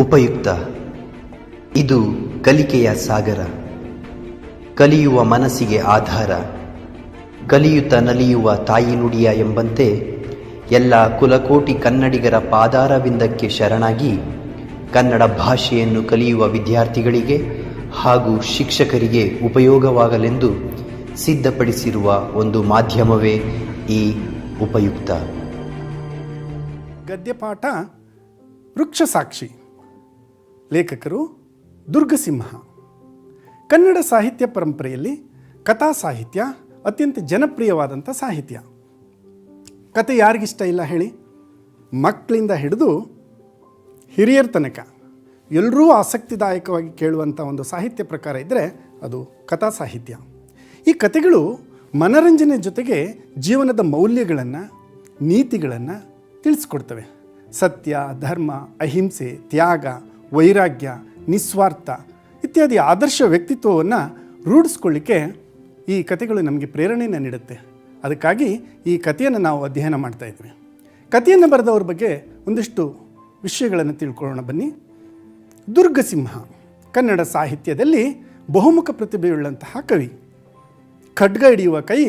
ಉಪಯುಕ್ತ. ಇದು ಕಲಿಕೆಯ ಸಾಗರ, ಕಲಿಯುವ ಮನಸ್ಸಿಗೆ ಆಧಾರ, ಕಲಿಯುತ್ತ ನಲಿಯುವ ತಾಯಿ ನುಡಿಯ ಎಂಬಂತೆ ಎಲ್ಲ ಕುಲಕೋಟಿ ಕನ್ನಡಿಗರ ಪಾದಾರವಿಂದಕ್ಕೆ ಶರಣಾಗಿ ಕನ್ನಡ ಭಾಷೆಯನ್ನು ಕಲಿಯುವ ವಿದ್ಯಾರ್ಥಿಗಳಿಗೆ ಹಾಗೂ ಶಿಕ್ಷಕರಿಗೆ ಉಪಯೋಗವಾಗಲೆಂದು ಸಿದ್ಧಪಡಿಸಿರುವ ಒಂದು ಮಾಧ್ಯಮವೇ ಈ ಉಪಯುಕ್ತ. ಗದ್ಯಪಾಠ ವೃಕ್ಷಸಾಕ್ಷಿ. ಲೇಖಕರು ದುರ್ಗಸಿಂಹ. ಕನ್ನಡ ಸಾಹಿತ್ಯ ಪರಂಪರೆಯಲ್ಲಿ ಕಥಾ ಸಾಹಿತ್ಯ ಅತ್ಯಂತ ಜನಪ್ರಿಯವಾದಂಥ ಸಾಹಿತ್ಯ. ಕತೆ ಯಾರಿಗಿಷ್ಟ ಇಲ್ಲ ಹೇಳಿ? ಮಕ್ಕಳಿಂದ ಹಿಡಿದು ಹಿರಿಯರ ತನಕ ಎಲ್ಲರೂ ಆಸಕ್ತಿದಾಯಕವಾಗಿ ಕೇಳುವಂಥ ಒಂದು ಸಾಹಿತ್ಯ ಪ್ರಕಾರ ಇದ್ದರೆ ಅದು ಕಥಾ ಸಾಹಿತ್ಯ. ಈ ಕಥೆಗಳು ಮನರಂಜನೆ ಜೊತೆಗೆ ಜೀವನದ ಮೌಲ್ಯಗಳನ್ನು, ನೀತಿಗಳನ್ನು ತಿಳಿಸ್ಕೊಡ್ತವೆ. ಸತ್ಯ, ಧರ್ಮ, ಅಹಿಂಸೆ, ತ್ಯಾಗ, ವೈರಾಗ್ಯ, ನಿಸ್ವಾರ್ಥ ಇತ್ಯಾದಿ ಆದರ್ಶ ವ್ಯಕ್ತಿತ್ವವನ್ನು ರೂಢಿಸ್ಕೊಳ್ಳಿಕ್ಕೆ ಈ ಕಥೆಗಳು ನಮಗೆ ಪ್ರೇರಣೆಯನ್ನು ನೀಡುತ್ತೆ. ಅದಕ್ಕಾಗಿ ಈ ಕಥೆಯನ್ನು ನಾವು ಅಧ್ಯಯನ ಮಾಡ್ತಾ ಇದ್ವಿ. ಕಥೆಯನ್ನು ಬರೆದವ್ರ ಬಗ್ಗೆ ಒಂದಿಷ್ಟು ವಿಷಯಗಳನ್ನು ತಿಳ್ಕೊಳ್ಳೋಣ ಬನ್ನಿ. ದುರ್ಗಸಿಂಹ ಕನ್ನಡ ಸಾಹಿತ್ಯದಲ್ಲಿ ಬಹುಮುಖ ಪ್ರತಿಭೆಯುಳ್ಳಂತಹ ಕವಿ. ಖಡ್ಗ ಹಿಡಿಯುವ ಕೈ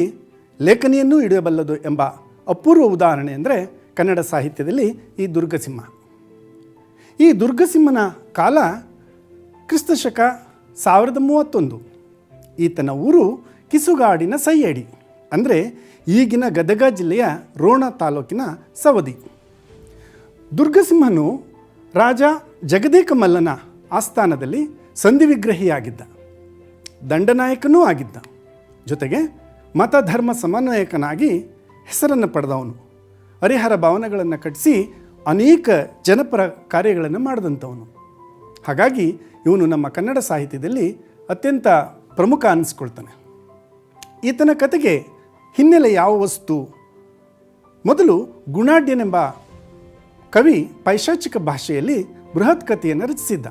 ಲೇಖನಿಯನ್ನೂ ಹಿಡಿಯಬಲ್ಲದು ಎಂಬ ಅಪೂರ್ವ ಉದಾಹರಣೆ ಅಂದರೆ ಕನ್ನಡ ಸಾಹಿತ್ಯದಲ್ಲಿ ಈ ದುರ್ಗಸಿಂಹ. ಈ ದುರ್ಗಸಿಂಹನ ಕಾಲ ಕ್ರಿಸ್ತಶಕ 1031. ಈತನ ಊರು ಕಿಸುಗಾಡಿನ ಸೈಯಡಿ, ಅಂದರೆ ಈಗಿನ ಗದಗ ಜಿಲ್ಲೆಯ ರೋಣ ತಾಲೂಕಿನ ಸವದಿ. ದುರ್ಗಸಿಂಹನು ರಾಜ ಜಗದೇಕ ಮಲ್ಲನ ಆಸ್ಥಾನದಲ್ಲಿ ಸಂಧಿವಿಗ್ರಹಿಯಾಗಿದ್ದ, ದಂಡನಾಯಕನೂ ಆಗಿದ್ದ. ಜೊತೆಗೆ ಮತ ಧರ್ಮ ಸಮನ್ವಯಕನಾಗಿ ಹೆಸರನ್ನು ಪಡೆದವನು. ಹರಿಹರ ಭವನಗಳನ್ನು ಕಟ್ಟಿಸಿ ಅನೇಕ ಜನಪರ ಕಾರ್ಯಗಳನ್ನು ಮಾಡಿದಂಥವನು. ಹಾಗಾಗಿ ಇವನು ನಮ್ಮ ಕನ್ನಡ ಸಾಹಿತ್ಯದಲ್ಲಿ ಅತ್ಯಂತ ಪ್ರಮುಖ ಅನ್ನಿಸ್ಕೊಳ್ತಾನೆ. ಈತನ ಕತೆಗೆ ಹಿನ್ನೆಲೆ ಯಾವ ವಸ್ತು? ಮೊದಲು ಗುಣಾಢ್ಯನೆಂಬ ಕವಿ ಪೈಶಾಚಿಕ ಭಾಷೆಯಲ್ಲಿ ಬೃಹತ್ ಕಥೆಯನ್ನು ರಚಿಸಿದ್ದ.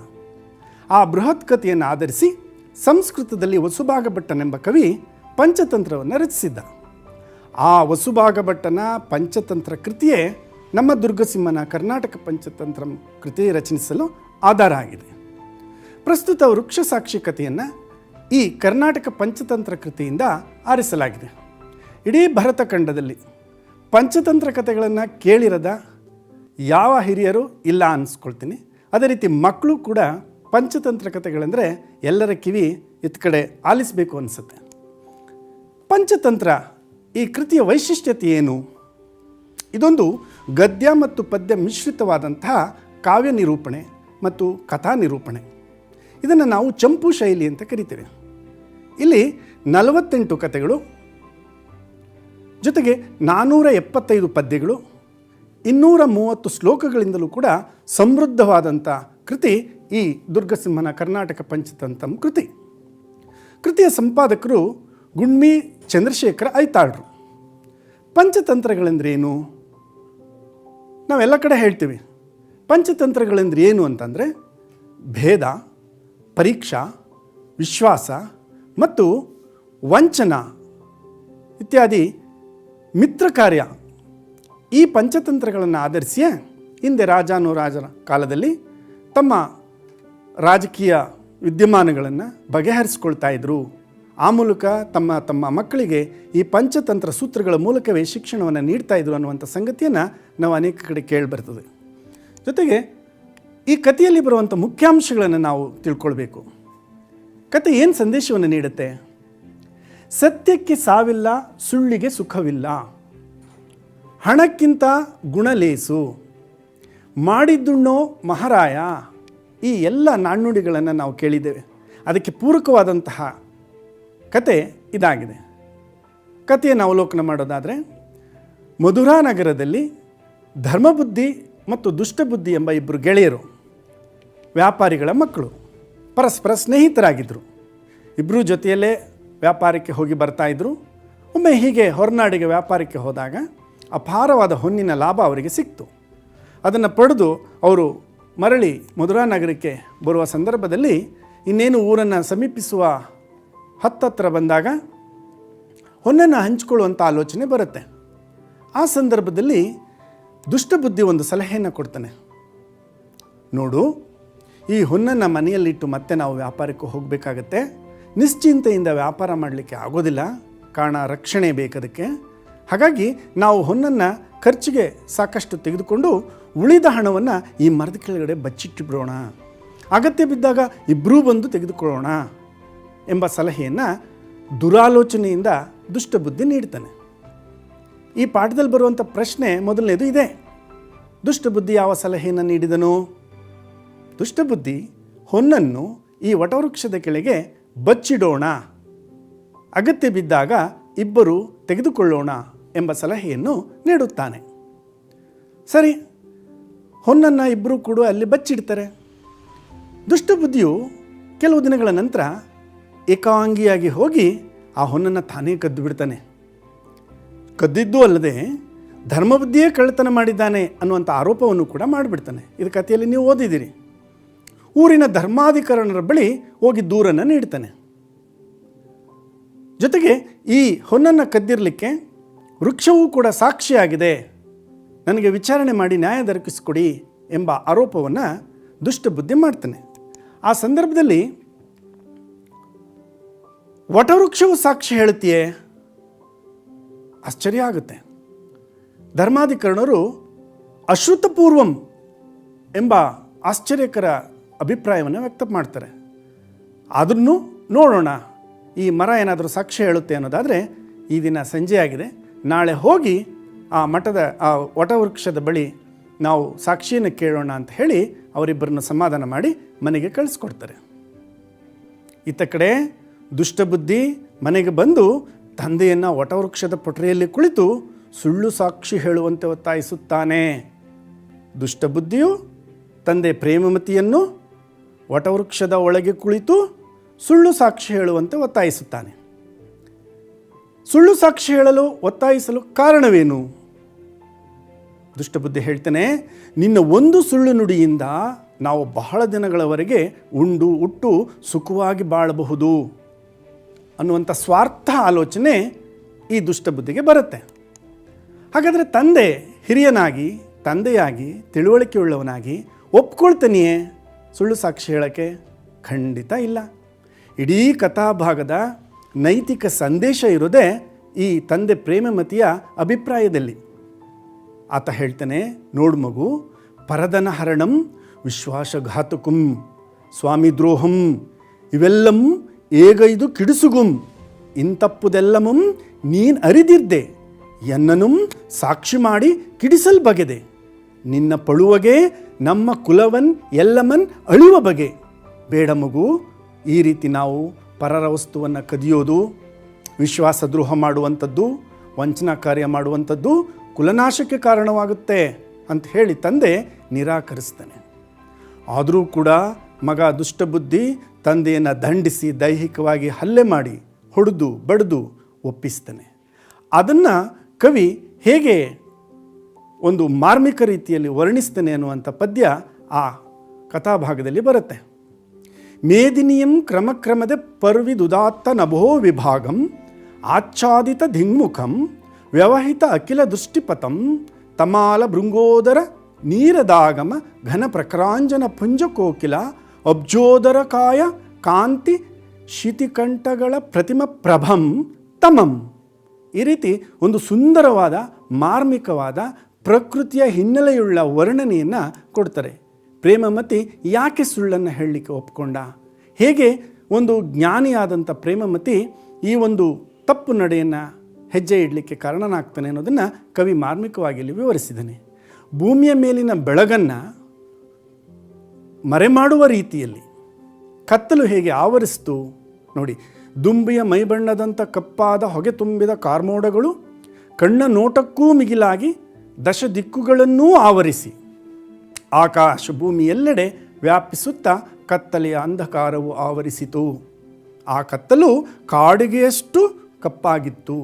ಆ ಬೃಹತ್ ಕಥೆಯನ್ನು ಆಧರಿಸಿ ಸಂಸ್ಕೃತದಲ್ಲಿ ವಸುಭಾಗಭಟ್ಟನೆಂಬ ಕವಿ ಪಂಚತಂತ್ರವನ್ನು ರಚಿಸಿದ್ದ. ಆ ವಸುಭಾಗಭಟ್ಟನ ಪಂಚತಂತ್ರ ಕೃತಿಯೇ ನಮ್ಮ ದುರ್ಗಸಿಂಹನ ಕರ್ನಾಟಕ ಪಂಚತಂತ್ರ ಕೃತಿ ರಚಿಸಲು ಆಧಾರ ಆಗಿದೆ. ಪ್ರಸ್ತುತ ವೃಕ್ಷಸಾಕ್ಷಿ ಕಥೆಯನ್ನು ಈ ಕರ್ನಾಟಕ ಪಂಚತಂತ್ರ ಕೃತಿಯಿಂದ ಆರಿಸಲಾಗಿದೆ. ಇಡೀ ಭರತ ಖಂಡದಲ್ಲಿ ಪಂಚತಂತ್ರ ಕಥೆಗಳನ್ನು ಕೇಳಿರದ ಯಾವ ಹಿರಿಯರು ಇಲ್ಲ ಅನ್ನಿಸ್ಕೊಳ್ತೀನಿ. ಅದೇ ರೀತಿ ಮಕ್ಕಳು ಕೂಡ ಪಂಚತಂತ್ರ ಕಥೆಗಳೆಂದರೆ ಎಲ್ಲರ ಕಿವಿ ಇತ್ತ ಕಡೆ ಆಲಿಸಬೇಕು ಅನಿಸುತ್ತೆ. ಪಂಚತಂತ್ರ ಈ ಕೃತಿಯ ವೈಶಿಷ್ಟ್ಯತೆ ಏನು? ಇದೊಂದು ಗದ್ಯ ಮತ್ತು ಪದ್ಯ ಮಿಶ್ರಿತವಾದಂತಹ ಕಾವ್ಯ ನಿರೂಪಣೆ ಮತ್ತು ಕಥಾ ನಿರೂಪಣೆ. ಇದನ್ನು ನಾವು ಚಂಪು ಶೈಲಿ ಅಂತ ಕರಿತೇವೆ. ಇಲ್ಲಿ 48 ಕಥೆಗಳು, ಜೊತೆಗೆ 475 ಪದ್ಯಗಳು, 230 ಶ್ಲೋಕಗಳಿಂದಲೂ ಕೂಡ ಸಮೃದ್ಧವಾದಂಥ ಕೃತಿ ಈ ದುರ್ಗಸಿಂಹನ ಕರ್ನಾಟಕ ಪಂಚತಂತ್ರ ಕೃತಿ. ಕೃತಿಯ ಸಂಪಾದಕರು ಗುಣ್ಮಿ ಚಂದ್ರಶೇಖರ ಐತಾಳ್ರು. ಪಂಚತಂತ್ರಗಳೆಂದ್ರೆ ಏನು? ನಾವೆಲ್ಲ ಕಡೆ ಹೇಳ್ತೀವಿ. ಪಂಚತಂತ್ರಗಳೆಂದ್ರೆ ಏನು ಅಂತಂದರೆ ಭೇದ, ಪರೀಕ್ಷಾ, ವಿಶ್ವಾಸ ಮತ್ತು ವಂಚನ ಇತ್ಯಾದಿ ಮಿತ್ರ ಕಾರ್ಯ. ಈ ಪಂಚತಂತ್ರಗಳನ್ನು ಆಧರಿಸಿಯೇ ಹಿಂದೆ ರಾಜರ ಕಾಲದಲ್ಲಿ ತಮ್ಮ ರಾಜಕೀಯ ವಿದ್ಯಮಾನಗಳನ್ನು ಬಗೆಹರಿಸ್ಕೊಳ್ತಾ ಇದ್ದರು. ಆ ಮೂಲಕ ತಮ್ಮ ಮಕ್ಕಳಿಗೆ ಈ ಪಂಚತಂತ್ರ ಸೂತ್ರಗಳ ಮೂಲಕವೇ ಶಿಕ್ಷಣವನ್ನು ನೀಡ್ತಾ ಇದ್ರು ಅನ್ನುವಂಥ ಸಂಗತಿಯನ್ನು ನಾವು ಅನೇಕ ಕಡೆ ಕೇಳಿಬರ್ತದೆ. ಜೊತೆಗೆ ಈ ಕಥೆಯಲ್ಲಿ ಬರುವಂಥ ಮುಖ್ಯಾಂಶಗಳನ್ನು ನಾವು ತಿಳ್ಕೊಳ್ಬೇಕು. ಕತೆ ಏನು ಸಂದೇಶವನ್ನು ನೀಡುತ್ತೆ? ಸತ್ಯಕ್ಕೆ ಸಾವಿಲ್ಲ, ಸುಳ್ಳಿಗೆ ಸುಖವಿಲ್ಲ, ಹಣಕ್ಕಿಂತ ಗುಣಲೇಸು, ಮಾಡಿದ್ದುಣ್ಣೋ ಮಹಾರಾಯ. ಈ ಎಲ್ಲ ನಾಣ್ಣುಡಿಗಳನ್ನು ನಾವು ಕೇಳಿದ್ದೇವೆ. ಅದಕ್ಕೆ ಪೂರಕವಾದಂತಹ ಕತೆ ಇದಾಗಿದೆ. ಕಥೆಯನ್ನು ಅವಲೋಕನ ಮಾಡೋದಾದರೆ, ಮಧುರಾ ನಗರದಲ್ಲಿ ಧರ್ಮಬುದ್ಧಿ ಮತ್ತು ದುಷ್ಟಬುದ್ಧಿ ಎಂಬ ಇಬ್ಬರು ಗೆಳೆಯರು, ವ್ಯಾಪಾರಿಗಳ ಮಕ್ಕಳು, ಪರಸ್ಪರ ಸ್ನೇಹಿತರಾಗಿದ್ದರು. ಇಬ್ಬರೂ ಜೊತೆಯಲ್ಲೇ ವ್ಯಾಪಾರಕ್ಕೆ ಹೋಗಿ ಬರ್ತಾಯಿದ್ರು. ಒಮ್ಮೆ ಹೀಗೆ ಹೊರನಾಡಿಗೆ ವ್ಯಾಪಾರಕ್ಕೆ ಹೋದಾಗ ಅಪಾರವಾದ ಹೊನ್ನಿನ ಲಾಭ ಅವರಿಗೆ ಸಿಕ್ತು. ಅದನ್ನು ಪಡೆದು ಅವರು ಮರಳಿ ಮಧುರಾ ನಗರಕ್ಕೆ ಬರುವ ಸಂದರ್ಭದಲ್ಲಿ ಇನ್ನೇನು ಊರನ್ನು ಸಮೀಪಿಸುವ ಹತ್ತತ್ರ ಬಂದಾಗ ಹೊನ್ನನ್ನು ಹಂಚಿಕೊಳ್ಳುವಂಥ ಆಲೋಚನೆ ಬರುತ್ತೆ. ಆ ಸಂದರ್ಭದಲ್ಲಿ ದುಷ್ಟಬುದ್ಧಿ ಒಂದು ಸಲಹೆಯನ್ನು ಕೊಡ್ತಾನೆ. ನೋಡು, ಈ ಹೊನ್ನನ್ನು ಮನೆಯಲ್ಲಿಟ್ಟು ಮತ್ತೆ ನಾವು ವ್ಯಾಪಾರಕ್ಕೆ ಹೋಗಬೇಕಾಗತ್ತೆ. ನಿಶ್ಚಿಂತೆಯಿಂದ ವ್ಯಾಪಾರ ಮಾಡಲಿಕ್ಕೆ ಆಗೋದಿಲ್ಲ, ಕಾರಣ ರಕ್ಷಣೆ ಬೇಕದಕ್ಕೆ. ಹಾಗಾಗಿ ನಾವು ಹೊನ್ನನ್ನು ಖರ್ಚಿಗೆ ಸಾಕಷ್ಟು ತೆಗೆದುಕೊಂಡು ಉಳಿದ ಹಣವನ್ನು ಈ ಮರದ ಕೆಳಗಡೆ ಬಚ್ಚಿಟ್ಟುಬಿಡೋಣ, ಅಗತ್ಯ ಬಿದ್ದಾಗ ಇಬ್ಬರೂ ಬಂದು ತೆಗೆದುಕೊಳ್ಳೋಣ ಎಂಬ ಸಲಹೆಯನ್ನು ದುರಾಲೋಚನೆಯಿಂದ ದುಷ್ಟಬುದ್ಧಿ ನೀಡ್ತಾನೆ. ಈ ಪಾಠದಲ್ಲಿ ಬರುವಂಥ ಪ್ರಶ್ನೆ ಮೊದಲನೇದು ಇದೆ, ದುಷ್ಟಬುದ್ಧಿ ಯಾವ ಸಲಹೆಯನ್ನು ನೀಡಿದನು? ದುಷ್ಟಬುದ್ಧಿ ಹೊನ್ನನ್ನು ಈ ವಟವೃಕ್ಷದ ಕೆಳಗೆ ಬಚ್ಚಿಡೋಣ, ಅಗತ್ಯ ಬಿದ್ದಾಗ ಇಬ್ಬರು ತೆಗೆದುಕೊಳ್ಳೋಣ ಎಂಬ ಸಲಹೆಯನ್ನು ನೀಡುತ್ತಾನೆ. ಸರಿ, ಹೊನ್ನನ್ನು ಇಬ್ಬರು ಕೂಡ ಅಲ್ಲಿ ಬಚ್ಚಿಡ್ತಾರೆ. ದುಷ್ಟಬುದ್ಧಿಯು ಕೆಲವು ದಿನಗಳ ನಂತರ ಏಕಾಂಗಿಯಾಗಿ ಹೋಗಿ ಆ ಹೊನ್ನನ್ನು ತಾನೇ ಕದ್ದು ಬಿಡ್ತಾನೆ. ಕದ್ದಿದ್ದೂ ಅಲ್ಲದೆ ಧರ್ಮಬುದ್ಧಿಯೇ ಕಳ್ಳತನ ಮಾಡಿದ್ದಾನೆ ಅನ್ನುವಂಥ ಆರೋಪವನ್ನು ಕೂಡ ಮಾಡಿಬಿಡ್ತಾನೆ. ಇದು ಕಥೆಯಲ್ಲಿ ನೀವು ಓದಿದ್ದೀರಿ. ಊರಿನ ಧರ್ಮಾಧಿಕಾರರ ಬಳಿ ಹೋಗಿ ದೂರನ್ನು ನೀಡ್ತಾನೆ. ಜೊತೆಗೆ ಈ ಹೊನ್ನನ್ನು ಕದ್ದಿರಲಿಕ್ಕೆ ವೃಕ್ಷವೂ ಕೂಡ ಸಾಕ್ಷಿಯಾಗಿದೆ, ನನಗೆ ವಿಚಾರಣೆ ಮಾಡಿ ನ್ಯಾಯ ದೊರಕಿಸಿಕೊಡಿ ಎಂಬ ಆರೋಪವನ್ನು ದುಷ್ಟಬುದ್ಧಿ ಮಾಡ್ತಾನೆ. ಆ ಸಂದರ್ಭದಲ್ಲಿ ವಟವೃಕ್ಷವು ಸಾಕ್ಷಿ ಹೇಳುತ್ತೆಯೇ? ಆಶ್ಚರ್ಯ ಆಗುತ್ತೆ. ಧರ್ಮಾಧಿಕರಣರು ಅಶ್ರುತಪೂರ್ವಂ ಎಂಬ ಆಶ್ಚರ್ಯಕರ ಅಭಿಪ್ರಾಯವನ್ನು ವ್ಯಕ್ತ ಮಾಡ್ತಾರೆ. ಅದನ್ನು ನೋಡೋಣ, ಈ ಮರ ಏನಾದರೂ ಸಾಕ್ಷ್ಯ ಹೇಳುತ್ತೆ ಅನ್ನೋದಾದರೆ ಈ ದಿನ ಸಂಜೆ ಆಗಿದೆ, ನಾಳೆ ಹೋಗಿ ಆ ಮಠದ ಆ ವಟವೃಕ್ಷದ ಬಳಿ ನಾವು ಸಾಕ್ಷಿಯನ್ನು ಕೇಳೋಣ ಅಂತ ಹೇಳಿ ಅವರಿಬ್ಬರನ್ನು ಸಮಾಧಾನ ಮಾಡಿ ಮನೆಗೆ ಕಳಿಸ್ಕೊಡ್ತಾರೆ. ಇತ್ತ ಕಡೆ ದುಷ್ಟಬುದ್ಧಿ ಮನೆಗೆ ಬಂದು ತಂದೆಯನ್ನು ವಟವೃಕ್ಷದ ಪೊಟರೆಯಲ್ಲಿ ಕುಳಿತು ಸುಳ್ಳು ಸಾಕ್ಷಿ ಹೇಳುವಂತೆ ಒತ್ತಾಯಿಸುತ್ತಾನೆ. ದುಷ್ಟಬುದ್ಧಿಯು ತಂದೆ ಪ್ರೇಮಮತಿಯನ್ನು ವಟವೃಕ್ಷದ ಒಳಗೆ ಕುಳಿತು ಸುಳ್ಳು ಸಾಕ್ಷಿ ಹೇಳುವಂತೆ ಒತ್ತಾಯಿಸುತ್ತಾನೆ. ಸುಳ್ಳು ಸಾಕ್ಷಿ ಹೇಳಲು ಒತ್ತಾಯಿಸಲು ಕಾರಣವೇನು? ದುಷ್ಟಬುದ್ಧಿ ಹೇಳ್ತಾನೆ, ನಿನ್ನ ಒಂದು ಸುಳ್ಳು ನುಡಿಯಿಂದ ನಾವು ಬಹಳ ದಿನಗಳವರೆಗೆ ಉಂಡು ಉಟ್ಟು ಸುಖವಾಗಿ ಬಾಳಬಹುದು ಅನ್ನುವಂಥ ಸ್ವಾರ್ಥ ಆಲೋಚನೆ ಈ ದುಷ್ಟಬುದ್ಧಿಗೆ ಬರುತ್ತೆ. ಹಾಗಾದರೆ ತಂದೆ ಹಿರಿಯನಾಗಿ, ತಂದೆಯಾಗಿ, ತಿಳುವಳಿಕೆಯುಳ್ಳವನಾಗಿ ಒಪ್ಕೊಳ್ತಾನೆಯೇ ಸುಳ್ಳು ಸಾಕ್ಷಿ ಹೇಳೋಕ್ಕೆ? ಖಂಡಿತ ಇಲ್ಲ. ಇಡೀ ಕಥಾಭಾಗದ ನೈತಿಕ ಸಂದೇಶ ಇರೋದೇ ಈ ತಂದೆ ಪ್ರೇಮಮತಿಯ ಅಭಿಪ್ರಾಯದಲ್ಲಿ. ಆತ ಹೇಳ್ತಾನೆ, ನೋಡು ಮಗು, ಪರದನ ಹರಣಂ ವಿಶ್ವಾಸಘಾತುಕಂ ಸ್ವಾಮಿ ದ್ರೋಹಂ ಇವೆಲ್ಲಂ ಏಗೈದು ಕಿಡಿಸುಗುಂ ಇಂತಪ್ಪುದೆಲ್ಲಮಂ ನೀನು ಅರಿದಿದ್ದೆ ಎನ್ನನು ಸಾಕ್ಷಿ ಮಾಡಿ ಕಿಡಿಸಲ್ ಬಗೆದೆ ನಿನ್ನ ಪಳುವಗೆ ನಮ್ಮ ಕುಲವನ್ ಎಲ್ಲಮನ್ ಅಳಿವ ಬಗೆ. ಬೇಡ ಮಗು, ಈ ರೀತಿ ನಾವು ಪರರ ವಸ್ತುವನ್ನು ಕದಿಯೋದು, ವಿಶ್ವಾಸ ದ್ರೋಹ ಮಾಡುವಂಥದ್ದು, ವಂಚನಾ ಕಾರ್ಯ ಮಾಡುವಂಥದ್ದು ಕುಲನಾಶಕ್ಕೆ ಕಾರಣವಾಗುತ್ತೆ ಅಂತ ಹೇಳಿ ತಂದೆ ನಿರಾಕರಿಸ್ತಾನೆ. ಆದರೂ ಕೂಡ ಮಗ ದುಷ್ಟಬುದ್ಧಿ ತಂದೆಯನ್ನು ದಂಡಿಸಿ ದೈಹಿಕವಾಗಿ ಹಲ್ಲೆ ಮಾಡಿ ಹೊಡೆದು ಬಡಿದು ಒಪ್ಪಿಸ್ತಾನೆ. ಅದನ್ನು ಕವಿ ಹೇಗೆ ಒಂದು ಮಾರ್ಮಿಕ ರೀತಿಯಲ್ಲಿ ವರ್ಣಿಸ್ತಾನೆ ಅನ್ನುವಂಥ ಪದ್ಯ ಆ ಕಥಾಭಾಗದಲ್ಲಿ ಬರುತ್ತೆ. ಮೇದಿನಿಯಂ ಕ್ರಮಕ್ರಮದ ಪರ್ವಿದುದಾತ್ತ ನಭೋ ವಿಭಾಗಂ ಆಚ್ಛಾದಿತ ಧಿಂಗ್ಮುಖಂ ವ್ಯವಹಿತ ಅಖಿಲ ದೃಷ್ಟಿಪಥಂ ತಮಾಲ ಭೃಂಗೋದರ ನೀರದಾಗಮ ಘನ ಪ್ರಕ್ರಾಂಜನ ಪುಂಜ ಕೋಕಿಲ ಅಬ್ಜೋದರ ಕಾಯ ಕಾಂತಿ ಶಿತಿಕಂಠಗಳ ಪ್ರತಿಮ ಪ್ರಭಂ ತಮಂ. ಈ ರೀತಿ ಒಂದು ಸುಂದರವಾದ ಮಾರ್ಮಿಕವಾದ ಪ್ರಕೃತಿಯ ಹಿನ್ನೆಲೆಯುಳ್ಳ ವರ್ಣನೆಯನ್ನು ಕೊಡ್ತಾರೆ. ಪ್ರೇಮಮತಿ ಯಾಕೆ ಸುಳ್ಳನ್ನು ಹೇಳಲಿಕ್ಕೆ ಒಪ್ಕೊಂಡ, ಹೇಗೆ ಒಂದು ಜ್ಞಾನಿಯಾದಂಥ ಪ್ರೇಮಮತಿ ಈ ಒಂದು ತಪ್ಪು ನಡೆಯನ್ನು ಹೆಜ್ಜೆ ಇಡಲಿಕ್ಕೆ ಕಾರಣನಾಗ್ತಾನೆ ಅನ್ನೋದನ್ನು ಕವಿ ಮಾರ್ಮಿಕವಾಗಿ ಇಲ್ಲಿ ವಿವರಿಸಿದ್ದಾನೆ. ಭೂಮಿಯ ಮೇಲಿನ ಬೆಳಗನ್ನು ಮರೆಮಾಡುವ ರೀತಿಯಲ್ಲಿ ಕತ್ತಲು ಹೇಗೆ ಆವರಿಸ್ತು ನೋಡಿ. ದುಂಬಿಯ ಮೈಬಣ್ಣದಂಥ ಕಪ್ಪಾದ ಹೊಗೆ ತುಂಬಿದ ಕಾರ್ಮೋಡಗಳು ಕಣ್ಣ ನೋಟಕ್ಕೂ ಮಿಗಿಲಾಗಿ ದಶ ದಿಕ್ಕುಗಳನ್ನೂ ಆವರಿಸಿ ಆಕಾಶ ಭೂಮಿಯೆಲ್ಲೆಡೆ ವ್ಯಾಪಿಸುತ್ತಾ ಕತ್ತಲೆಯ ಅಂಧಕಾರವು ಆವರಿಸಿತು. ಆ ಕತ್ತಲು ಕಾಡಿಗೆಯಷ್ಟು ಕಪ್ಪಾಗಿತ್ತು.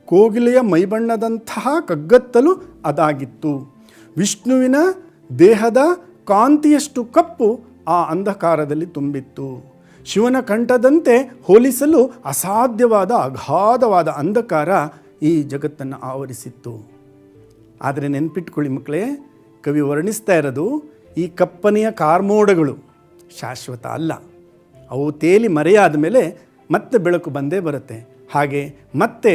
ಕೋಗಿಲೆಯ ಮೈಬಣ್ಣದಂತಹ ಕಗ್ಗತ್ತಲು ಅದಾಗಿತ್ತು. ವಿಷ್ಣುವಿನ ದೇಹದ ಕಾಂತಿಯಷ್ಟು ಕಪ್ಪು ಆ ಅಂಧಕಾರದಲ್ಲಿ ತುಂಬಿತ್ತು. ಶಿವನ ಕಂಠದಂತೆ ಹೋಲಿಸಲು ಅಸಾಧ್ಯವಾದ ಅಗಾಧವಾದ ಅಂಧಕಾರ ಈ ಜಗತ್ತನ್ನು ಆವರಿಸಿತ್ತು. ಆದರೆ ನೆನ್ಪಿಟ್ಕೊಳ್ಳಿ ಮಕ್ಕಳೇ, ಕವಿ ವರ್ಣಿಸ್ತಾ ಇರೋದು ಈ ಕಪ್ಪನೆಯ ಕಾರ್ಮೋಡಗಳು ಶಾಶ್ವತ ಅಲ್ಲ. ಅವು ತೇಲಿ ಮರೆಯಾದ ಮೇಲೆ ಮತ್ತೆ ಬೆಳಕು ಬಂದೇ ಬರುತ್ತೆ. ಹಾಗೆ ಮತ್ತೆ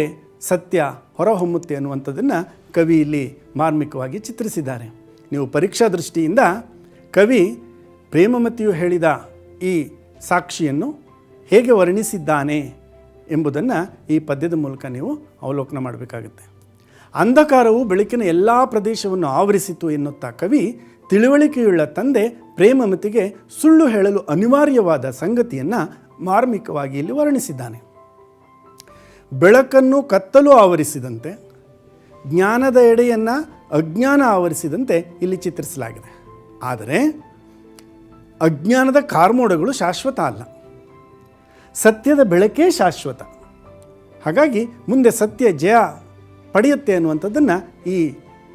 ಸತ್ಯ ಹೊರಹೊಮ್ಮುತ್ತೆ ಅನ್ನುವಂಥದ್ದನ್ನು ಕವಿ ಇಲ್ಲಿ ಮಾರ್ಮಿಕವಾಗಿ ಚಿತ್ರಿಸಿದ್ದಾರೆ. ನೀವು ಪರೀಕ್ಷಾ ದೃಷ್ಟಿಯಿಂದ ಕವಿ ಪ್ರೇಮಮತಿಯು ಹೇಳಿದ ಈ ಸಾಕ್ಷಿಯನ್ನು ಹೇಗೆ ವರ್ಣಿಸಿದ್ದಾನೆ ಎಂಬುದನ್ನು ಈ ಪದ್ಯದ ಮೂಲಕ ನೀವು ಅವಲೋಕನ ಮಾಡಬೇಕಾಗುತ್ತೆ. ಅಂಧಕಾರವು ಬೆಳಕಿನ ಎಲ್ಲ ಪ್ರದೇಶವನ್ನು ಆವರಿಸಿತು ಎನ್ನುತ್ತಾ ಕವಿ ತಿಳುವಳಿಕೆಯುಳ್ಳ ತಂದೆ ಪ್ರೇಮಮತಿಗೆ ಸುಳ್ಳು ಹೇಳಲು ಅನಿವಾರ್ಯವಾದ ಸಂಗತಿಯನ್ನು ಮಾರ್ಮಿಕವಾಗಿ ಇಲ್ಲಿ ವರ್ಣಿಸಿದ್ದಾನೆ. ಬೆಳಕನ್ನು ಕತ್ತಲು ಆವರಿಸಿದಂತೆ, ಜ್ಞಾನದ ಎಡೆಯನ್ನು ಅಜ್ಞಾನ ಆವರಿಸಿದಂತೆ ಇಲ್ಲಿ ಚಿತ್ರಿಸಲಾಗಿದೆ. ಆದರೆ ಅಜ್ಞಾನದ ಕಾರ್ಮೋಡಗಳು ಶಾಶ್ವತ ಅಲ್ಲ, ಸತ್ಯದ ಬೆಳಕೇ ಶಾಶ್ವತ. ಹಾಗಾಗಿ ಮುಂದೆ ಸತ್ಯ ಜಯ ಪಡೆಯುತ್ತೆ ಅನ್ನುವಂಥದ್ದನ್ನು ಈ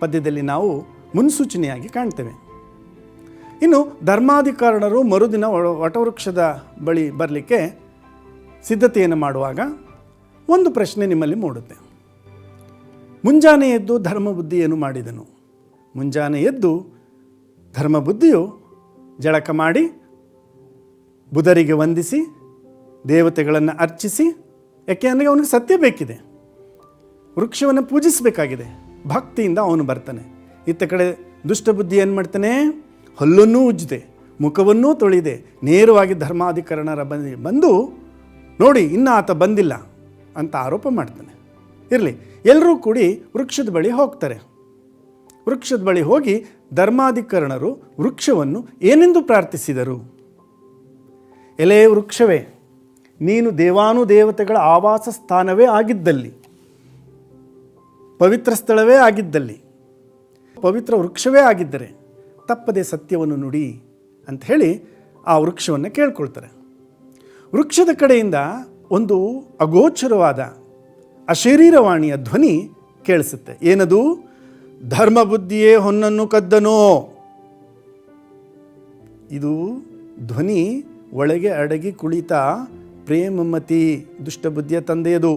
ಪದ್ಯದಲ್ಲಿ ನಾವು ಮುನ್ಸೂಚನೆಯಾಗಿ ಕಾಣ್ತೇವೆ. ಇನ್ನು ಧರ್ಮಾಧಿಕಾರಣರು ಮರುದಿನ ವಟವೃಕ್ಷದ ಬಳಿ ಬರಲಿಕ್ಕೆ ಸಿದ್ಧತೆಯನ್ನು ಮಾಡುವಾಗ ಒಂದು ಪ್ರಶ್ನೆ ನಿಮ್ಮಲ್ಲಿ ಮೂಡುತ್ತೆ. ಮುಂಜಾನೆ ಎದ್ದು ಧರ್ಮಬುದ್ಧಿ ಏನು ಮಾಡಿದನು? ಮುಂಜಾನೆ ಎದ್ದು ಧರ್ಮಬುದ್ಧಿಯು ಜಳಕ ಮಾಡಿ, ಬುಧರಿಗೆ ವಂದಿಸಿ, ದೇವತೆಗಳನ್ನು ಅರ್ಚಿಸಿ, ಯಾಕೆ ಅಂದರೆ ಅವನಿಗೆ ಸತ್ಯ ಬೇಕಿದೆ, ವೃಕ್ಷವನ್ನು ಪೂಜಿಸಬೇಕಾಗಿದೆ, ಭಕ್ತಿಯಿಂದ ಅವನು ಬರ್ತಾನೆ. ಇತ್ತ ಕಡೆ ದುಷ್ಟಬುದ್ಧಿ ಏನು ಮಾಡ್ತಾನೆ? ಹಲ್ಲನ್ನೂ ಉಜ್ಜದೆ, ಮುಖವನ್ನೂ ತೊಳೆದೆ, ನೇರವಾಗಿ ಧರ್ಮಾಧಿಕರಣರ ಬಂದು ನೋಡಿ ಇನ್ನೂ ಆತ ಬಂದಿಲ್ಲ ಅಂತ ಆರೋಪ ಮಾಡ್ತಾನೆ. ಇರಲಿ, ಎಲ್ಲರೂ ಕೂಡಿ ವೃಕ್ಷದ ಬಳಿ ಹೋಗ್ತಾರೆ. ವೃಕ್ಷದ ಬಳಿ ಹೋಗಿ ಧರ್ಮಾಧಿಕರಣರು ವೃಕ್ಷವನ್ನು ಏನೆಂದು ಪ್ರಾರ್ಥಿಸಿದರು? ಎಲೆ ವೃಕ್ಷವೇ, ನೀನು ದೇವಾನುದೇವತೆಗಳ ಆವಾಸ ಸ್ಥಾನವೇ ಆಗಿದ್ದಲ್ಲಿ, ಪವಿತ್ರ ಸ್ಥಳವೇ ಆಗಿದ್ದಲ್ಲಿ, ಪವಿತ್ರ ವೃಕ್ಷವೇ ಆಗಿದ್ದರೆ ತಪ್ಪದೆ ಸತ್ಯವನ್ನು ನುಡಿ ಅಂತ ಹೇಳಿ ಆ ವೃಕ್ಷವನ್ನು ಕೇಳ್ಕೊಳ್ತಾರೆ. ವೃಕ್ಷದ ಕಡೆಯಿಂದ ಒಂದು ಅಗೋಚರವಾದ ಅಶರೀರವಾಣಿಯ ಧ್ವನಿ ಕೇಳಿಸುತ್ತೆ. ಏನದು? ಧರ್ಮಬುದ್ಧಿಯೇ ಹೊನ್ನನ್ನು ಕದ್ದನೋ. ಇದು ಧ್ವನಿ ಒಳಗೆ ಅಡಗಿ ಕುಳಿತ ಪ್ರೇಮಮತಿ ದುಷ್ಟಬುದ್ಧಿಯ ತಂದೆಯದು.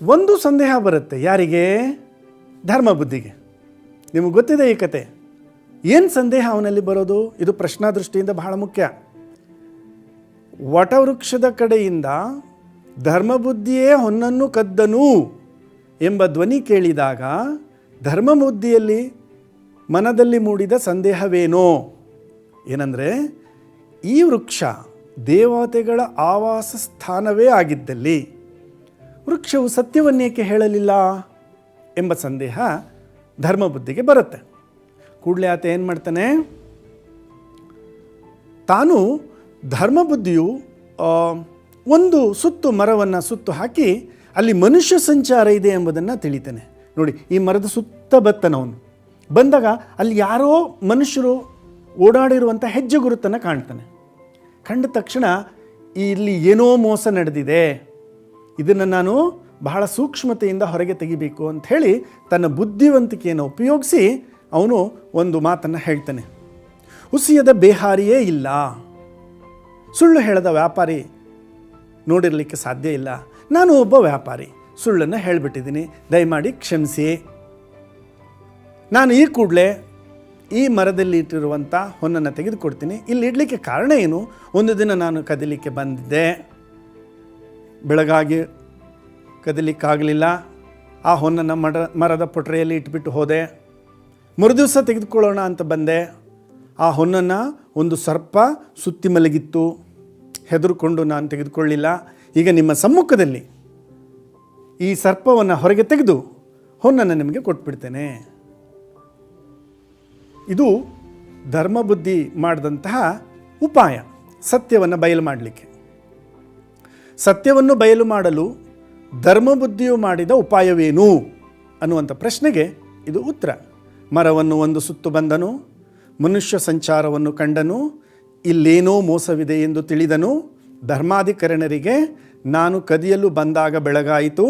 ಒಂದು ಸಂದೇಹ ಬರುತ್ತೆ. ಯಾರಿಗೆ? ಧರ್ಮಬುದ್ಧಿಗೆ. ನಿಮಗೆ ಗೊತ್ತಿದೆ ಈ ಕತೆ. ಏನು ಸಂದೇಹ ಅವನಲ್ಲಿ ಬರೋದು? ಇದು ಪ್ರಶ್ನಾದೃಷ್ಟಿಯಿಂದ ಬಹಳ ಮುಖ್ಯ. ವಟವೃಕ್ಷದ ಕಡೆಯಿಂದ ಧರ್ಮಬುದ್ಧಿಯೇ ಹೊನ್ನನ್ನು ಕದ್ದನು ಎಂಬ ಧ್ವನಿ ಕೇಳಿದಾಗ ಧರ್ಮಬುದ್ಧಿಯಲ್ಲಿ ಮನದಲ್ಲಿ ಮೂಡಿದ ಸಂದೇಹವೇನೋ? ಏನಂದರೆ, ಈ ವೃಕ್ಷ ದೇವತೆಗಳ ಆವಾಸ ಸ್ಥಾನವೇ ಆಗಿದ್ದಲ್ಲಿ ವೃಕ್ಷವು ಸತ್ಯವನ್ನೇಕೆ ಹೇಳಲಿಲ್ಲ ಎಂಬ ಸಂದೇಹ ಧರ್ಮಬುದ್ಧಿಗೆ ಬರುತ್ತೆ. ಕೂಡಲೇ ಆತ ಏನು ಮಾಡ್ತಾನೆ? ತಾನು ಧರ್ಮಬುದ್ಧಿಯು ಒಂದು ಸುತ್ತು ಮರವನ್ನು ಸುತ್ತು ಹಾಕಿ ಅಲ್ಲಿ ಮನುಷ್ಯ ಸಂಚಾರ ಇದೆ ಎಂಬುದನ್ನು ತಿಳಿತಾನೆ. ನೋಡಿ, ಈ ಮರದ ಸುತ್ತ ಬತ್ತನವನು ಬಂದಾಗ ಅಲ್ಲಿ ಯಾರೋ ಮನುಷ್ಯರು ಓಡಾಡಿರುವಂಥ ಹೆಜ್ಜೆ ಗುರುತನ್ನು ಕಾಣ್ತಾನೆ. ಕಂಡ ತಕ್ಷಣ ಇಲ್ಲಿ ಏನೋ ಮೋಸ ನಡೆದಿದೆ, ಇದನ್ನು ನಾನು ಬಹಳ ಸೂಕ್ಷ್ಮತೆಯಿಂದ ಹೊರಗೆ ತೆಗಿಬೇಕು ಅಂಥೇಳಿ ತನ್ನ ಬುದ್ಧಿವಂತಿಕೆಯನ್ನು ಉಪಯೋಗಿಸಿ ಅವನು ಒಂದು ಮಾತನ್ನು ಹೇಳ್ತಾನೆ. ಹುಸಿಯದ ಬೇಹಾರಿಯೇ ಇಲ್ಲ, ಸುಳ್ಳು ಹೇಳದ ವ್ಯಾಪಾರಿ ನೋಡಿರಲಿಕ್ಕೆ ಸಾಧ್ಯ ಇಲ್ಲ. ನಾನು ಒಬ್ಬ ವ್ಯಾಪಾರಿ, ಸುಳ್ಳನ್ನು ಹೇಳಿಬಿಟ್ಟಿದ್ದೀನಿ, ದಯಮಾಡಿ ಕ್ಷಮಿಸಿ. ನಾನು ಈ ಕೂಡಲೇ ಈ ಮರದಲ್ಲಿ ಇಟ್ಟಿರುವಂಥ ಹೊನ್ನನ್ನು ತೆಗೆದುಕೊಡ್ತೀನಿ. ಇಲ್ಲಿ ಇಡಲಿಕ್ಕೆ ಕಾರಣ ಏನು? ಒಂದು ದಿನ ನಾನು ಕದಲಿಕ್ಕೆ ಬಂದಿದ್ದೆ, ಬೆಳಗಾಗಿ ಕದಲಿಕ್ಕಾಗಲಿಲ್ಲ. ಆ ಹೊನ್ನನ್ನು ಮರದ ಪೊಟರೆಯಲ್ಲಿ ಇಟ್ಬಿಟ್ಟು ಹೋದೆ. ಮರುದಿವಸ ತೆಗೆದುಕೊಳ್ಳೋಣ ಅಂತ ಬಂದೆ. ಆ ಹೊನ್ನನ್ನು ಒಂದು ಸರ್ಪ ಸುತ್ತಿ ಮಲಗಿತ್ತು. ಹೆದರುಕೊಂಡು ನಾನು ತೆಗೆದುಕೊಳ್ಳಿಲ್ಲ. ಈಗ ನಿಮ್ಮ ಸಮ್ಮುಖದಲ್ಲಿ ಈ ಸರ್ಪವನ್ನು ಹೊರಗೆ ತೆಗೆದು ಹೊನ್ನನ್ನು ನಿಮಗೆ ಕೊಟ್ಬಿಡ್ತೇನೆ. ಇದು ಧರ್ಮಬುದ್ಧಿ ಮಾಡಿದಂತಹ ಉಪಾಯ, ಸತ್ಯವನ್ನು ಬಯಲು ಮಾಡಲಿಕ್ಕೆ. ಸತ್ಯವನ್ನು ಬಯಲು ಮಾಡಲು ಧರ್ಮಬುದ್ಧಿಯು ಮಾಡಿದ ಉಪಾಯವೇನು ಅನ್ನುವಂಥ ಪ್ರಶ್ನೆಗೆ ಇದು ಉತ್ತರ. ಮರವನ್ನು ಒಂದು ಸುತ್ತು ಬಂದನು, ಮನುಷ್ಯ ಸಂಚಾರವನ್ನು ಕಂಡನು, ಇಲ್ಲೇನೋ ಮೋಸವಿದೆ ಎಂದು ತಿಳಿದನು. ಧರ್ಮಾಧಿಕರಣರಿಗೆ ನಾನು ಕದಿಯಲು ಬಂದಾಗ ಬೆಳಗಾಯಿತು,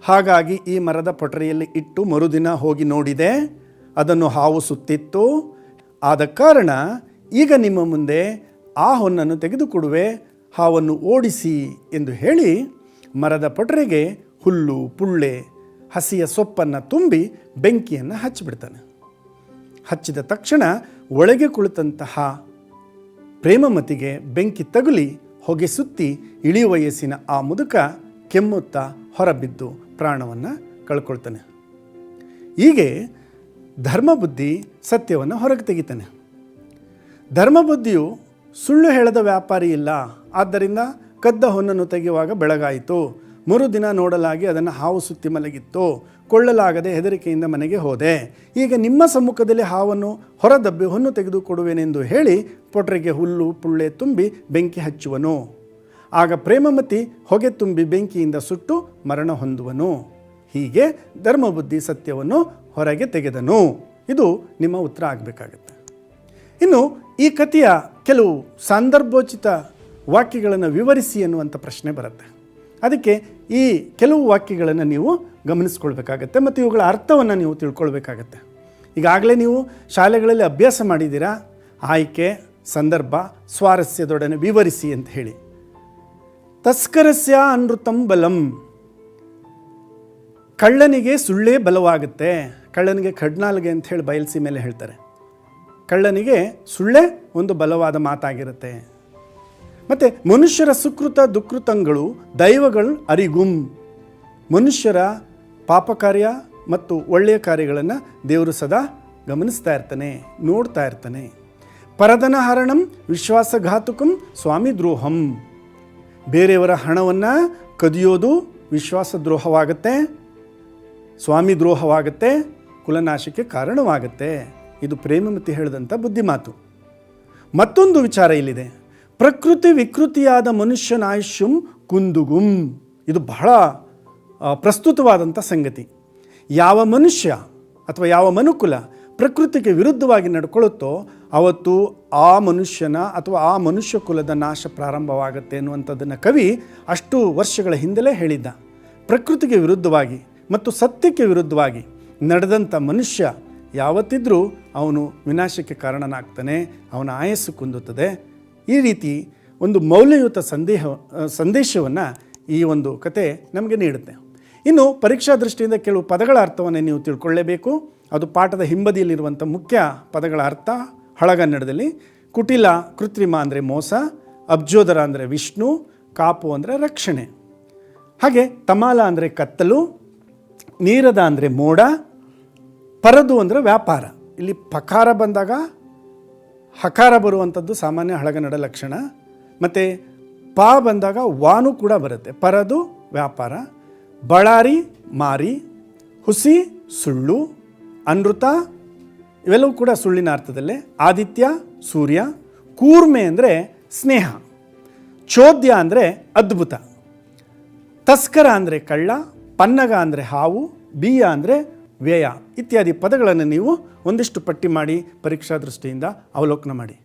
ಹಾಗಾಗಿ ಈ ಮರದ ಪೊಟರೆಯಲ್ಲಿ ಇಟ್ಟು ಮರುದಿನ ಹೋಗಿ ನೋಡಿದೆ, ಅದನ್ನು ಹಾವು ಸುತ್ತಿತ್ತು. ಆದ ಕಾರಣ ಈಗ ನಿಮ್ಮ ಮುಂದೆ ಆ ಹೊನ್ನನ್ನು ತೆಗೆದುಕೊಡುವೆ, ಹಾವನ್ನು ಓಡಿಸಿ ಎಂದು ಹೇಳಿ ಮರದ ಪೊಟರೆಗೆ ಹುಲ್ಲು ಪುಳ್ಳೆ ಹಸಿಯ ಸೊಪ್ಪನ್ನು ತುಂಬಿ ಬೆಂಕಿಯನ್ನು ಹಚ್ಚಿಬಿಡ್ತಾನೆ. ಹಚ್ಚಿದ ತಕ್ಷಣ ಒಳಗೆ ಕುಳಿತಂತಹ ಪ್ರೇಮಮತಿಗೆ ಬೆಂಕಿ ತಗುಲಿ ಹೊಗೆ ಸುತ್ತಿ ಇಳಿ ವಯಸ್ಸಿನ ಆ ಮುದುಕ ಕೆಮ್ಮುತ್ತಾ ಹೊರಬಿದ್ದು ಪ್ರಾಣವನ್ನು ಕಳ್ಕೊಳ್ತಾನೆ. ಹೀಗೆ ಧರ್ಮಬುದ್ಧಿ ಸತ್ಯವನ್ನು ಹೊರಗೆ ತೆಗಿತಾನೆ. ಧರ್ಮಬುದ್ಧಿಯು ಸುಳ್ಳು ಹೇಳದ ವ್ಯಾಪಾರಿ ಇಲ್ಲ, ಆದ್ದರಿಂದ ಕದ್ದ ಹೊನ್ನನ್ನು ತೆಗೆಯುವಾಗ ಬೆಳಗಾಯಿತು, ಮರುದಿನ ನೋಡಲಾಗಿ ಅದನ್ನು ಹಾವು ಸುತ್ತಿ ಮಲಗಿತ್ತು, ಕೊಳ್ಳಲಾಗದೆ ಹೆದರಿಕೆಯಿಂದ ಮನೆಗೆ ಹೋದೆ, ಈಗ ನಿಮ್ಮ ಸಮ್ಮುಖದಲ್ಲಿ ಹಾವನ್ನು ಹೊರದಬ್ಬಿ ಹೊನ್ನು ತೆಗೆದುಕೊಡುವೆನೆಂದು ಹೇಳಿ ಪೊಟ್ರೆಗೆ ಹುಲ್ಲು ಪುಳ್ಳೆ ತುಂಬಿ ಬೆಂಕಿ ಹಚ್ಚುವನು. ಆಗ ಪ್ರೇಮಮತಿ ಹೊಗೆ ತುಂಬಿ ಬೆಂಕಿಯಿಂದ ಸುಟ್ಟು ಮರಣ ಹೊಂದುವನು. ಹೀಗೆ ಧರ್ಮಬುದ್ಧಿ ಸತ್ಯವನ್ನು ಹೊರಗೆ ತೆಗೆದನು. ಇದು ನಿಮ್ಮ ಉತ್ತರ ಆಗಬೇಕಾಗತ್ತೆ. ಇನ್ನು ಈ ಕಥೆಯ ಕೆಲವು ಸಂದರ್ಭೋಚಿತ ವಾಕ್ಯಗಳನ್ನು ವಿವರಿಸಿ ಎನ್ನುವಂಥ ಪ್ರಶ್ನೆ ಬರುತ್ತೆ. ಅದಕ್ಕೆ ಈ ಕೆಲವು ವಾಕ್ಯಗಳನ್ನು ನೀವು ಗಮನಿಸ್ಕೊಳ್ಬೇಕಾಗತ್ತೆ ಮತ್ತು ಇವುಗಳ ಅರ್ಥವನ್ನು ನೀವು ತಿಳ್ಕೊಳ್ಬೇಕಾಗತ್ತೆ. ಈಗಾಗಲೇ ನೀವು ಶಾಲೆಗಳಲ್ಲಿ ಅಭ್ಯಾಸ ಮಾಡಿದ್ದೀರಾ, ಆಯ್ಕೆ, ಸಂದರ್ಭ, ಸ್ವಾರಸ್ಯದೊಡನೆ ವಿವರಿಸಿ ಅಂತ ಹೇಳಿ. ತಸ್ಕರಸ್ಯ ಅನೃತಂ ಬಲಂ, ಕಳ್ಳನಿಗೆ ಸುಳ್ಳೇ ಬಲವಾಗುತ್ತೆ. ಕಳ್ಳನಿಗೆ ಕಡ್ನಾಲ್ಗೆ ಅಂತ ಹೇಳಿ ಬಯಲ್ಸಿ ಮೇಲೆ ಹೇಳ್ತಾರೆ. ಕಳ್ಳನಿಗೆ ಸುಳ್ಳೇ ಒಂದು ಬಲವಾದ ಮಾತಾಗಿರುತ್ತೆ. ಮತ್ತು ಮನುಷ್ಯರ ಸುಕೃತ ದುಕೃತಗಳು ದೈವಗಳು ಅರಿಗುಂ, ಮನುಷ್ಯರ ಪಾಪ ಕಾರ್ಯ ಮತ್ತು ಒಳ್ಳೆಯ ಕಾರ್ಯಗಳನ್ನು ದೇವರು ಸದಾ ಗಮನಿಸ್ತಾ ಇರ್ತಾನೆ, ನೋಡ್ತಾ ಇರ್ತಾನೆ. ಪರದನ ಹರಣಂ ವಿಶ್ವಾಸಘಾತುಕಂ ಸ್ವಾಮಿ ದ್ರೋಹಂ, ಬೇರೆಯವರ ಹಣವನ್ನು ಕದಿಯೋದು ವಿಶ್ವಾಸ ದ್ರೋಹವಾಗುತ್ತೆ, ಸ್ವಾಮಿ ದ್ರೋಹವಾಗುತ್ತೆ, ಕುಲನಾಶಕ್ಕೆ ಕಾರಣವಾಗುತ್ತೆ. ಇದು ಪ್ರೇಮಮತಿ ಹೇಳಿದಂಥ ಬುದ್ಧಿಮಾತು. ಮತ್ತೊಂದು ವಿಚಾರ ಇಲ್ಲಿದೆ. ಪ್ರಕೃತಿ ವಿಕೃತಿಯಾದ ಮನುಷ್ಯನ ಆಯುಷ್ಯಂ ಕುಂದುಗುಂ, ಇದು ಬಹಳ ಪ್ರಸ್ತುತವಾದಂಥ ಸಂಗತಿ. ಯಾವ ಮನುಷ್ಯ ಅಥವಾ ಯಾವ ಮನುಕುಲ ಪ್ರಕೃತಿಗೆ ವಿರುದ್ಧವಾಗಿ ನಡ್ಕೊಳ್ಳುತ್ತೋ ಅವತ್ತು ಆ ಮನುಷ್ಯನ ಅಥವಾ ಆ ಮನುಷ್ಯ ಕುಲದ ನಾಶ ಪ್ರಾರಂಭವಾಗುತ್ತೆ ಅನ್ನುವಂಥದ್ದನ್ನು ಕವಿ ಅಷ್ಟು ವರ್ಷಗಳ ಹಿಂದಲೇ ಹೇಳಿದ್ದ. ಪ್ರಕೃತಿಗೆ ವಿರುದ್ಧವಾಗಿ ಮತ್ತು ಸತ್ಯಕ್ಕೆ ವಿರುದ್ಧವಾಗಿ ನಡೆದಂಥ ಮನುಷ್ಯ ಯಾವತ್ತಿದ್ರೂ ಅವನು ವಿನಾಶಕ್ಕೆ ಕಾರಣನಾಗ್ತಾನೆ, ಅವನ ಆಯಸ್ಸು ಕುಂದುತ್ತದೆ. ಈ ರೀತಿ ಒಂದು ಮೌಲ್ಯಯುತ ಸಂದೇಶವನ್ನು ಈ ಒಂದು ಕತೆ ನಮಗೆ ನೀಡುತ್ತೆ. ಇನ್ನು ಪರೀಕ್ಷಾ ದೃಷ್ಟಿಯಿಂದ ಕೆಲವು ಪದಗಳ ಅರ್ಥವನ್ನು ನೀವು ತಿಳ್ಕೊಳ್ಳೇಬೇಕು. ಅದು ಪಾಠದ ಹಿಂಬದಿಯಲ್ಲಿರುವಂಥ ಮುಖ್ಯ ಪದಗಳ ಅರ್ಥ. ಹಳಗನ್ನಡದಲ್ಲಿ ಕುಟಿಲ ಕೃತ್ರಿಮ ಅಂದರೆ ಮೋಸ, ಅಬ್ಜೋದರ ಅಂದರೆ ವಿಷ್ಣು, ಕಾಪು ಅಂದರೆ ರಕ್ಷಣೆ. ಹಾಗೆ ತಮಾಲ ಅಂದರೆ ಕತ್ತಲು, ನೀರದ ಅಂದರೆ ಮೋಡ, ಪರದು ಅಂದರೆ ವ್ಯಾಪಾರ. ಇಲ್ಲಿ ಪಕಾರ ಬಂದಾಗ ಹಕಾರ ಬರುವಂಥದ್ದು ಸಾಮಾನ್ಯ ಹಳಗನ್ನಡ ಲಕ್ಷಣ. ಮತ್ತು ಪಾ ಬಂದಾಗ ವಾನು ಕೂಡ ಬರುತ್ತೆ. ಪರದು ವ್ಯಾಪಾರ, ಬಳ್ಳಾರಿ ಮಾರಿ, ಹುಸಿ ಸುಳ್ಳು, ಅನೃತ ಇವೆಲ್ಲವೂ ಕೂಡ ಸುಳ್ಳಿನ ಅರ್ಥದಲ್ಲೇ. ಆದಿತ್ಯ ಸೂರ್ಯ, ಕೂರ್ಮೆ ಅಂದರೆ ಸ್ನೇಹ, ಚೋದ್ಯ ಅಂದರೆ ಅದ್ಭುತ, ತಸ್ಕರ ಅಂದರೆ ಕಳ್ಳ, ಪನ್ನಗ ಅಂದರೆ ಹಾವು, ಬೀಯ ಅಂದರೆ ವ್ಯಯ ಇತ್ಯಾದಿ ಪದಗಳನ್ನು ನೀವು ಒಂದಿಷ್ಟು ಪಟ್ಟಿ ಮಾಡಿ ಪರೀಕ್ಷಾ ದೃಷ್ಟಿಯಿಂದ ಅವಲೋಕನ ಮಾಡಿ.